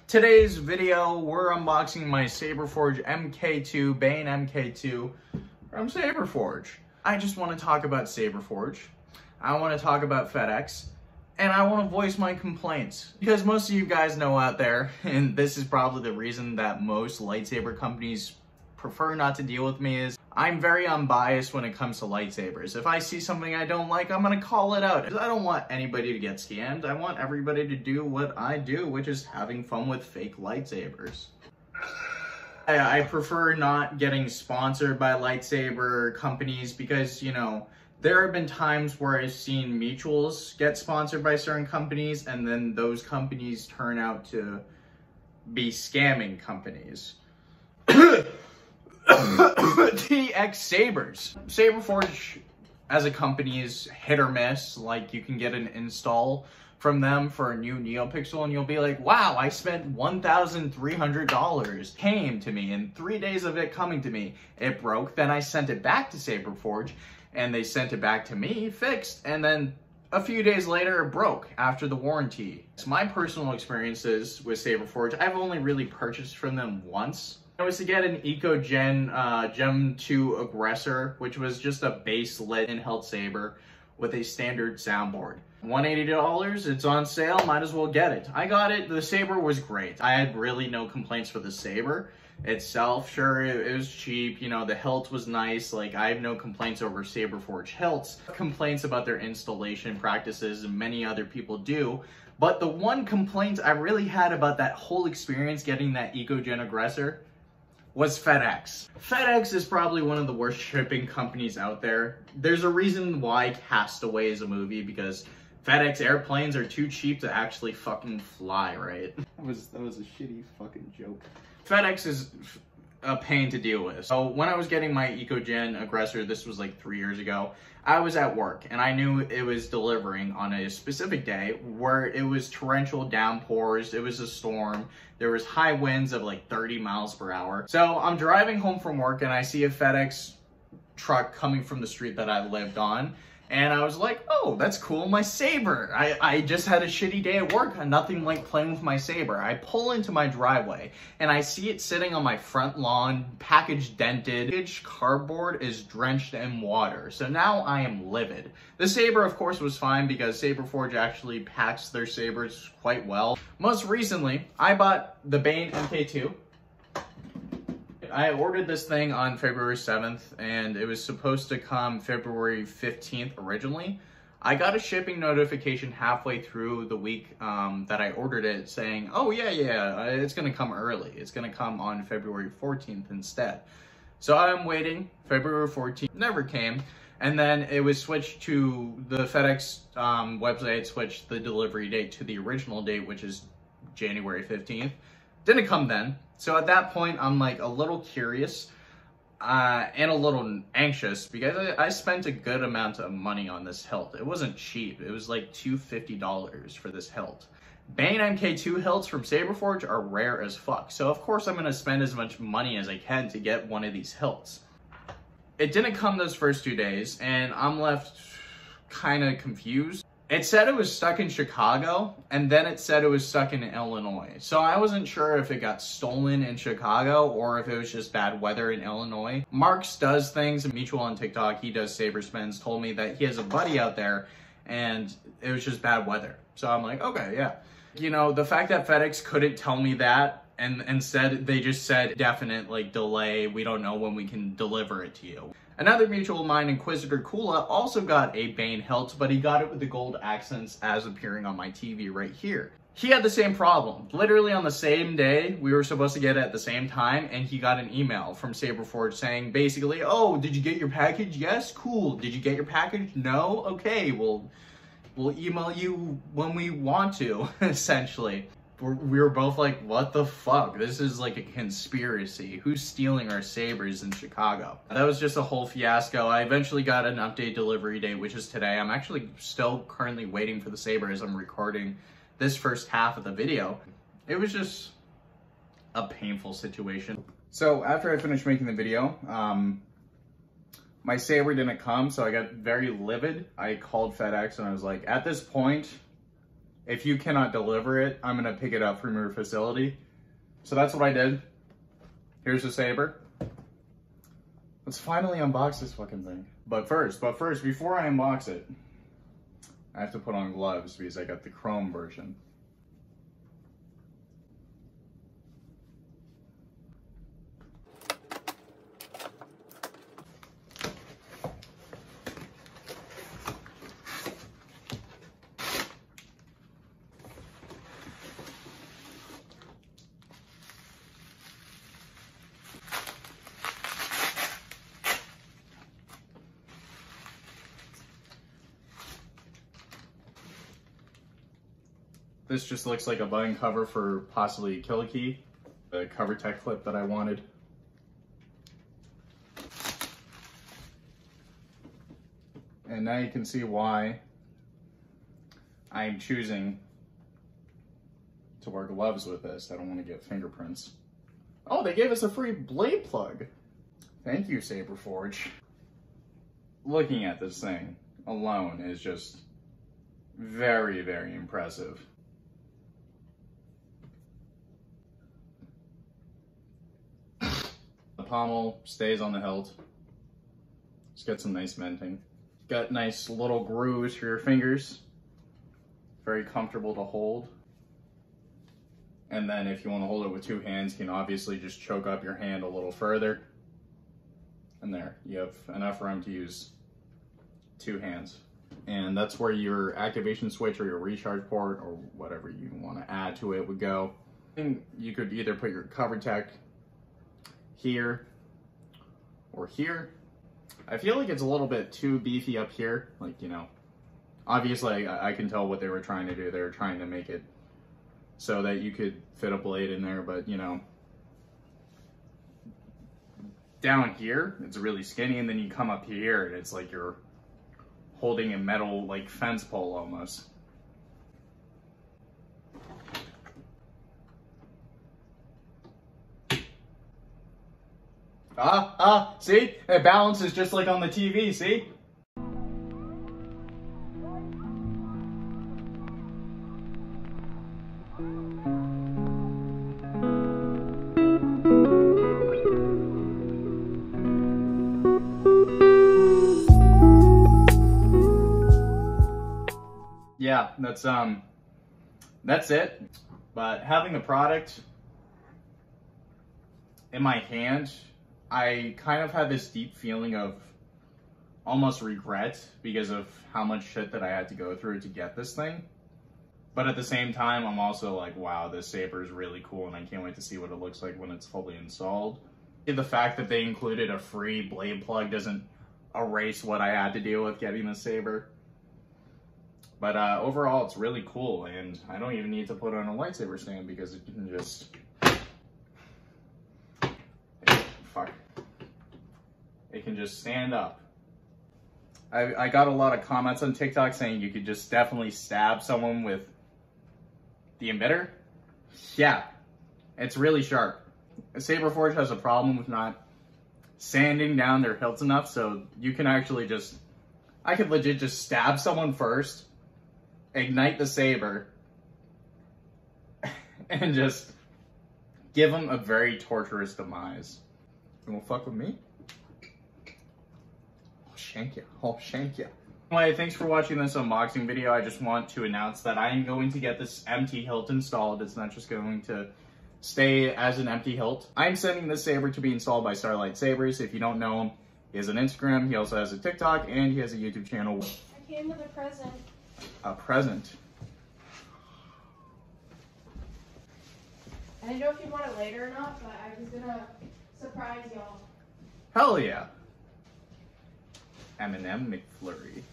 Today's video, we're unboxing my Saberforge MK II, Bane Mk II from Saberforge. I just want to talk about Saberforge, I want to talk about FedEx, and I want to voice my complaints. Because most of you guys know out there, and this is probably the reason that most lightsaber companies prefer not to deal with me, is I'm very unbiased when it comes to lightsabers. If I see something I don't like, I'm gonna call it out. I don't want anybody to get scammed. I want everybody to do what I do, which is having fun with fake lightsabers. I prefer not getting sponsored by lightsaber companies because, you know, there have been times where I've seen mutuals get sponsored by certain companies and then those companies turn out to be scamming companies. TX Sabers. Saberforge as a company is hit or miss. Like, you can get an install from them for a new neopixel and you'll be like, wow, I spent $1,300. Came to me in 3 days of it coming to me. It broke, then I sent it back to Saberforge and they sent it back to me, fixed, and then a few days later it broke after the warranty. It's my personal experiences with Saberforge. I've only really purchased from them once. It was to get an EcoGen Gem 2 Aggressor, which was just a base lit and hilt saber with a standard soundboard. $180, it's on sale, might as well get it. I got it, the saber was great. I had really no complaints for the saber itself. Sure, it was cheap, you know, the hilt was nice. Like, I have no complaints over Saberforge hilts. Complaints about their installation practices, and many other people do. But the one complaint I really had about that whole experience getting that EcoGen Aggressor was FedEx. FedEx is probably one of the worst shipping companies out there. There's a reason why Castaway is a movie, because FedEx airplanes are too cheap to actually fucking fly, right? That was a shitty fucking joke. FedEx is a pain to deal with. So when I was getting my EcoGen Aggressor, this was like 3 years ago, I was at work and I knew it was delivering on a specific day where it was torrential downpours, it was a storm, there was high winds of like 30 miles per hour. So I'm driving home from work and I see a FedEx truck coming from the street that I lived on. And I was like, oh, that's cool, my saber. I just had a shitty day at work, nothing like playing with my saber. I pull into my driveway and I see it sitting on my front lawn, package dented. Cardboard is drenched in water. So now I am livid. The saber, of course, was fine because Saberforge actually packs their sabers quite well. Most recently, I bought the Bane Mk II. I ordered this thing on February 7th and it was supposed to come February 15th originally. I got a shipping notification halfway through the week that I ordered it saying, oh yeah, it's gonna come early. It's gonna come on February 14th instead. So I'm waiting, February 14th, never came. And then it was switched to the FedEx website, switched the delivery date to the original date, which is January 15th. Didn't come then. So at that point, I'm like a little curious and a little anxious because I spent a good amount of money on this hilt. It wasn't cheap. It was like $250 for this hilt. Bane Mk II hilts from Saberforge are rare as fuck. So of course I'm going to spend as much money as I can to get one of these hilts. It didn't come those first 2 days and I'm left kind of confused. It said it was stuck in Chicago, and then it said it was stuck in Illinois. So I wasn't sure if it got stolen in Chicago or if it was just bad weather in Illinois. Marks does things, a mutual on TikTok, he does saber spins, told me that he has a buddy out there, and it was just bad weather. So I'm like, okay, yeah. You know, the fact that FedEx couldn't tell me that, and instead they just said definite, like, delay, we don't know when we can deliver it to you. Another mutual of mine, Inquisitor Kula, also got a Bane hilt, but he got it with the gold accents as appearing on my TV right here. He had the same problem. Literally on the same day, we were supposed to get it at the same time, and he got an email from Saberforge saying basically, oh, did you get your package? Yes? Cool. Did you get your package? No? Okay, we'll email you when we want to, essentially. We were both like, what the fuck? This is like a conspiracy. Who's stealing our sabers in Chicago? That was just a whole fiasco. I eventually got an update delivery date, which is today. I'm actually still currently waiting for the saber as I'm recording this first half of the video. It was just a painful situation. So after I finished making the video, my saber didn't come, so I got very livid. I called FedEx and I was like, at this point, if you cannot deliver it, I'm gonna pick it up from your facility. So that's what I did. Here's the saber. Let's finally unbox this fucking thing. But first, before I unbox it, I have to put on gloves because I got the chrome version. This just looks like a button cover for possibly a kill key, the cover tech clip that I wanted. And now you can see why I'm choosing to wear gloves with this. I don't want to get fingerprints. Oh, they gave us a free blade plug. Thank you, Saberforge. Looking at this thing alone is just very, very impressive. The pommel stays on the hilt. It's got some nice venting. Got nice little grooves for your fingers. Very comfortable to hold. And then if you want to hold it with two hands, you can obviously just choke up your hand a little further. And there, you have enough room to use two hands. And that's where your activation switch or your recharge port or whatever you want to add to it would go. And you could either put your cover tech here or here. I feel like it's a little bit too beefy up here. Like, you know, obviously I can tell what they were trying to do. They were trying to make it so that you could fit a blade in there, but you know, down here, it's really skinny, and then you come up here and it's like you're holding a metal, like, fence pole almost. See? It balances just like on the TV, see? Yeah, that's it. But having the product in my hand, I kind of had this deep feeling of almost regret because of how much shit that I had to go through to get this thing. But at the same time, I'm also like, wow, this saber is really cool and I can't wait to see what it looks like when it's fully installed. The fact that they included a free blade plug doesn't erase what I had to deal with getting the saber. But overall, it's really cool, and I don't even need to put on a lightsaber stand because it can just... Fuck. It can just stand up. I got a lot of comments on TikTok saying you could just definitely stab someone with the emitter. Yeah, it's really sharp. Saberforge has a problem with not sanding down their hilts enough, so you can actually just... I could legit just stab someone first, ignite the saber, and just give them a very torturous demise. You won't fuck with me? I'll shank you. I'll shank you. Anyway, thanks for watching this unboxing video. I just want to announce that I am going to get this empty hilt installed. It's not just going to stay as an empty hilt. I'm sending this saber to be installed by Starlight Sabers. If you don't know him, he has an Instagram, he also has a TikTok, and he has a YouTube channel. I came with a present. A present. I didn't know if you'd want it later or not, but I was gonna surprise y'all. Hell yeah. M&M McFlurry.